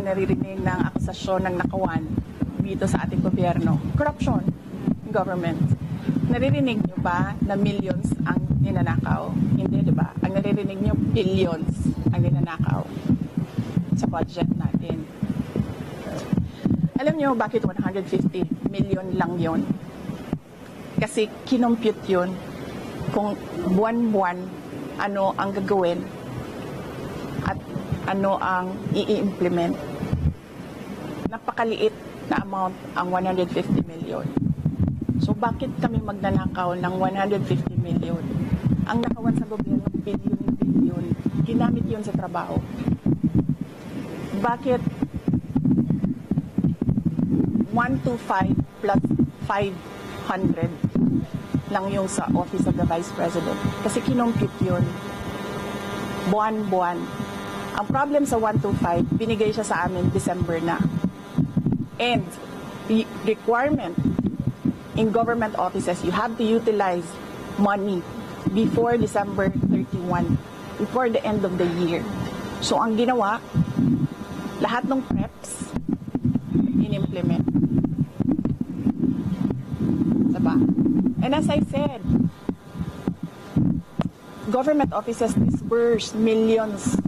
ka naririnig ng akusasyon ng nakawan dito sa ating gobyerno? Corruption in government. Naririnig nyo ba na millions ang ninanakaw? Hindi, di ba? Ang naririnig nyo, billions ang ninanakaw sa budget natin. Alam nyo bakit 150 million lang yon? Kasi kinompute yun kung buwan-buwan ano ang gagawin at ano ang i-implement. Napakaliit na amount ang 150 million. So bakit kami magnanakaw ng 150 million? Ang nakawan sa gobyerno, billion-billion. Ginamit yun sa trabaho. Bakit 125 plus 500 lang yung sa Office of the Vice President? Kasi kinompute yun. Buwan-buwan. Ang problem sa 125, binigay siya sa amin December na. And the requirement in government offices, you have to utilize money before December 31, before the end of the year. So ang ginawa, lahat ng preps, in-implement. Diba? And as I said, government offices disperse millions,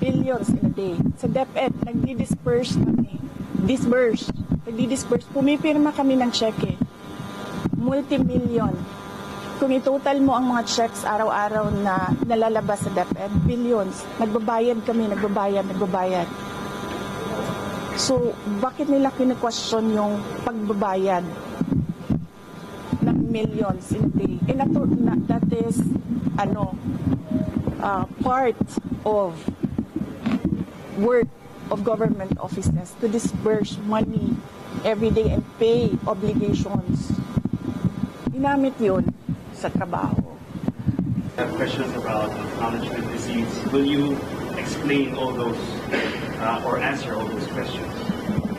billions in a day. Sa DepEd, nagdi-disperse kami. Nagdi-disperse. Pumipirma kami ng cheque. Multi-million. Kung i-total mo ang mga checks araw-araw na nalalabas sa DepEd, billions. Nagbabayad kami, nagbabayad. So, bakit nila kine-question yung pagbabayad ng millions in a day? And that is part of work of government offices to disperse money every day and pay obligations. Ginamit yun sa trabaho. I have questions about management receipts. Will you explain all those or answer all those questions?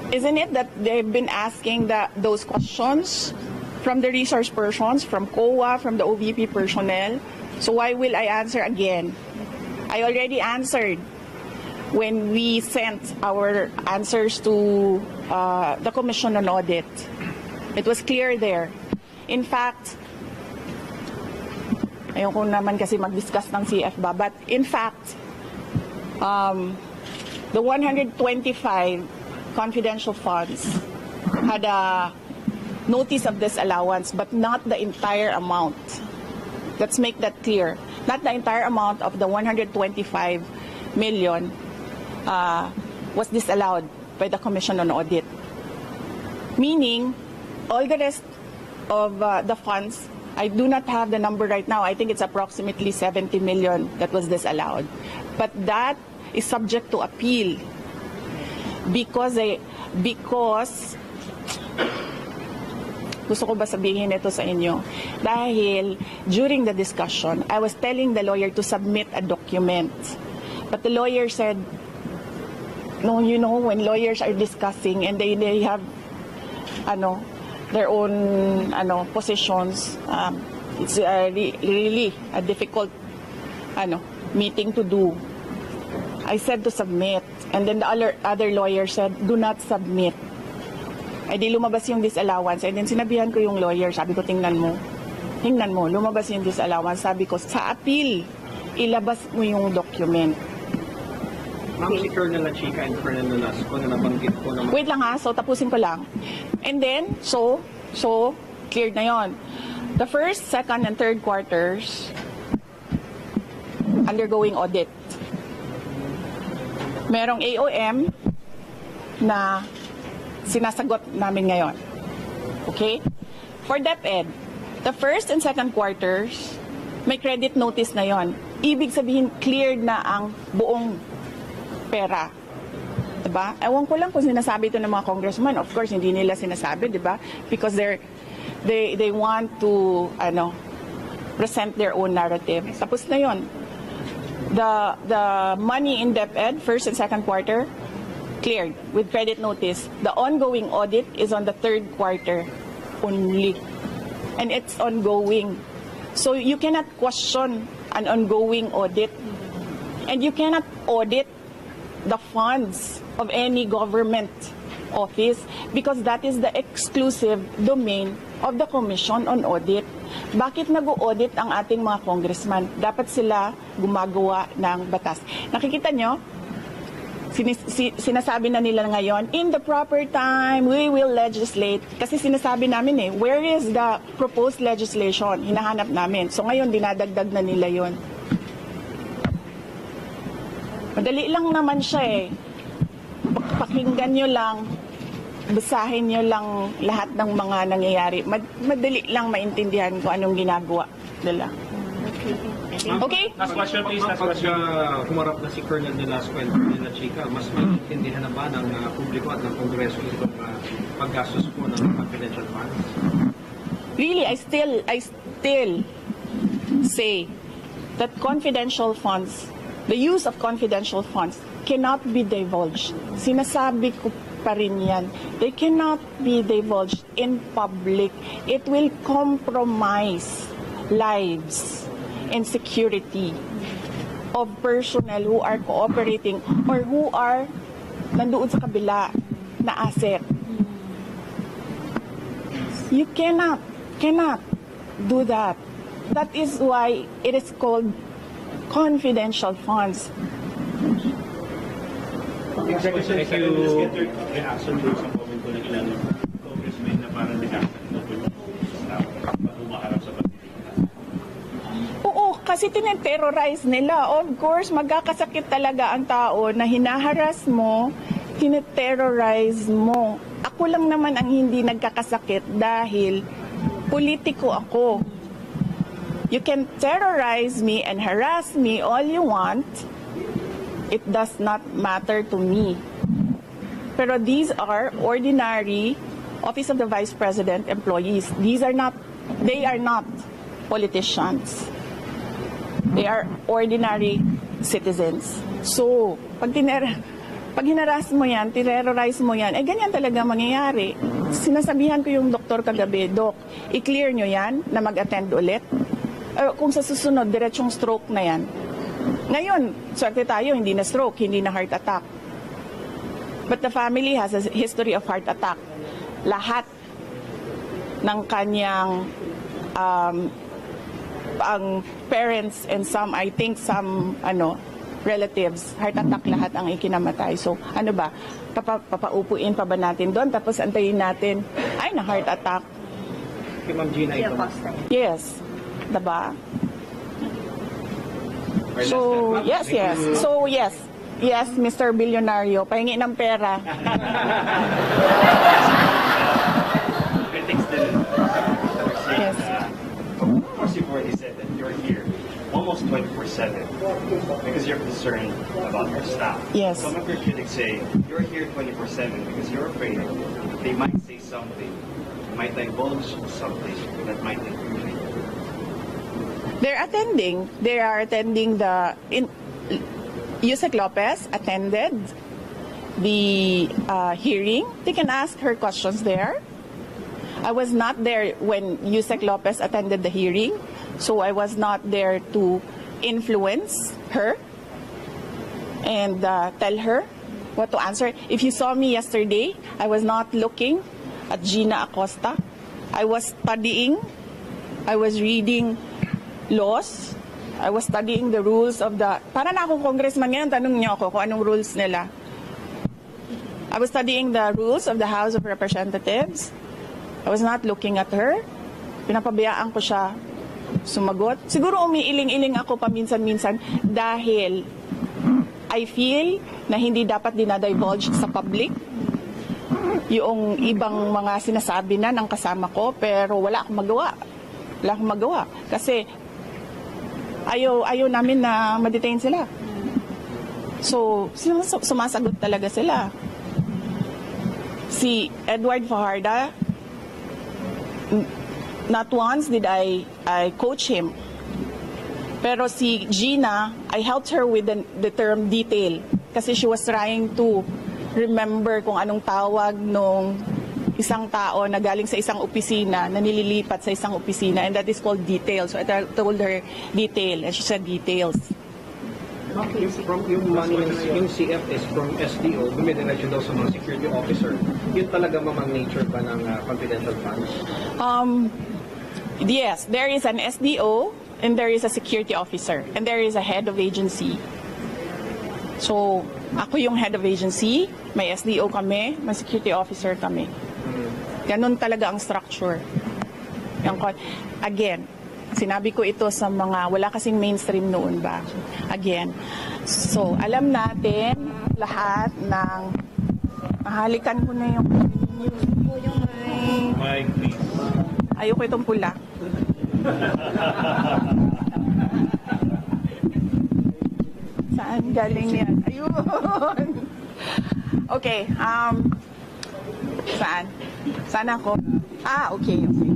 Isn't it that they've been asking those questions from the resource persons, from COA, from the OVP personnel? So why will I answer again? I already answered when we sent our answers to the Commission on Audit. It was clear there. In fact, ayoko naman kasi mag-discuss ng CF ba, but in fact, the 125 confidential funds had a notice of disallowance, but not the entire amount. Let's make that clear. Not the entire amount of the 125 million was disallowed by the Commission on Audit. Meaning, all the rest of the funds, I do not have the number right now. I think it's approximately 70 million that was disallowed. But that is subject to appeal because gusto ko ba sabihin ito sa inyo? Dahil during the discussion, I was telling the lawyer to submit a document. But the lawyer said, no, you know, when lawyers are discussing and they have their own positions, it's really a difficult meeting to do. I said to submit, and then the other lawyer said, do not submit. Ay di lumabas yung disallowance, and then sinabihan ko yung lawyer, sabi ko, tingnan mo, lumabas yung disallowance. Sabi ko, sa appeal, ilabas mo yung document. Ma'am, si Colonel Lachica and Colonel Nolasco na nabanggit ko naman. Wait lang ha, so tapusin ko lang. And then, so cleared na yon. The first, second, and third quarters, undergoing audit. Merong AOM na sinasagot namin ngayon. Okay? For DepEd, the first and second quarters, may credit notice na yon. Ibig sabihin, cleared na ang buong pera. Diba? Ewan ko lang kung sinasabi ito ng mga congressman. Of course, hindi nila sinasabi, diba? Because they want to present their own narrative. Tapos na yon. The money in DepEd, first and second quarter, cleared with credit notice. The ongoing audit is on the third quarter only. And it's ongoing. So you cannot question an ongoing audit. And you cannot audit the funds of any government office because that is the exclusive domain of the Commission on Audit. Bakit nag-audit ang ating mga congressman? Dapat sila gumagawa ng batas. Nakikita nyo? Sinasabi na nila ngayon, in the proper time, we will legislate. Kasi sinasabi namin where is the proposed legislation? Hinahanap namin. So ngayon, dinadagdag na nila yon. Madali lang naman siya Pakinggan nyo lang, basahin nyo lang lahat ng mga nangyayari. Madali lang maintindihan kung anong ginagawa nila. Okay? Last question, please. Last question. Humarap na si Colonel Velasco and Colonel Chica, mas maintindihan na ba ng publiko at ng Kongreso itong paggastos po ng confidential funds? Really, I still say that confidential funds, the use of confidential funds cannot be divulged. Sinasabi ko pa rin yan. They cannot be divulged in public. It will compromise lives and security of personnel who are cooperating or who are nandoon sa kabila na asset. You cannot do that. That is why it is called confidential funds. Executive Secretary, let's get your reaction to sa comment ko ng ilang congressmen na parang humaharap sa pagdilihan. Oo, kasi tineterrorize nila. Of course, magkakasakit talaga ang tao na hinaharas mo, tineterrorize mo. Ako lang naman ang hindi nagkakasakit dahil politiko ako. You can terrorize me and harass me all you want. It does not matter to me. Pero these are ordinary Office of the Vice President employees. They are not politicians. They are ordinary citizens. So, pag hinaras mo yan, terrorize mo yan, ganyan talaga mangyayari. Sinasabihan ko yung doktor kagabi, Dok, i-clear nyo yan na mag-attend ulit. Kung sa susunod, diretsong stroke na yan. Ngayon, swerte tayo, hindi na stroke, hindi na heart attack. But the family has a history of heart attack. Lahat ng kanyang ang parents and some, I think some relatives, heart attack lahat ang ikinamatay. So, ano ba? Papaupuin pa ba natin doon? Tapos antayin natin, ay na heart attack. Kay Ma'am Gina ito. Yes. Diba? So, yes. So, yes. Yes, Mr. Bilyonaryo, pahingi ng pera. Critics did Yes. Of course, you've already said that you're here almost 24/7 because you're concerned about your staff. Yes. Some of your critics say you're here 24/7 because you're afraid they might say something, might divulge something that might incriminate you. They are attending Yusek Lopez attended the hearing. They can ask her questions there. I was not there when Yusek Lopez attended the hearing, so I was not there to influence her and tell her what to answer. If you saw me yesterday, I was not looking at Gina Acosta. I was studying. I was reading laws. I was studying the rules of the... Para na akong congressman ngayon, tanong niyo ako kung anong rules nila. I was studying the rules of the House of Representatives. I was not looking at her. Pinapabayaan ko siya sumagot. Siguro umiiling-iling ako paminsan-minsan dahil I feel na hindi dapat dinadivulge sa public yung ibang mga sinasabi na ng kasama ko, pero wala akong magawa. Wala akong magawa. Kasi ayaw namin na ma-detain sila. So, sumasagot talaga sila. Si Edward Fajardo, not once did I coach him. Pero si Gina, I helped her with the term detail. Kasi she was trying to remember kung anong tawag nung isang tao na galing sa isang opisina, na nililipat sa isang opisina, and that is called detail. So I told her detail, and she said details. Yung money yung CF is from SDO, dumidiretso daw sa mga security officer. Yun talaga mamang nature ba ng confidential funds? Yes, there is an SDO and there is a security officer and there is a head of agency. So, ako yung head of agency, may SDO kami, may security officer kami. Ganun talaga ang structure. Again, sinabi ko ito sa mga, wala kasing mainstream noon ba? Again, so alam natin lahat ng, mahalikan ko na yung Mike, please. ayoko itong pula. Saan galing yan? Ayun. Okay, saan? Saan ako? Okay, okay.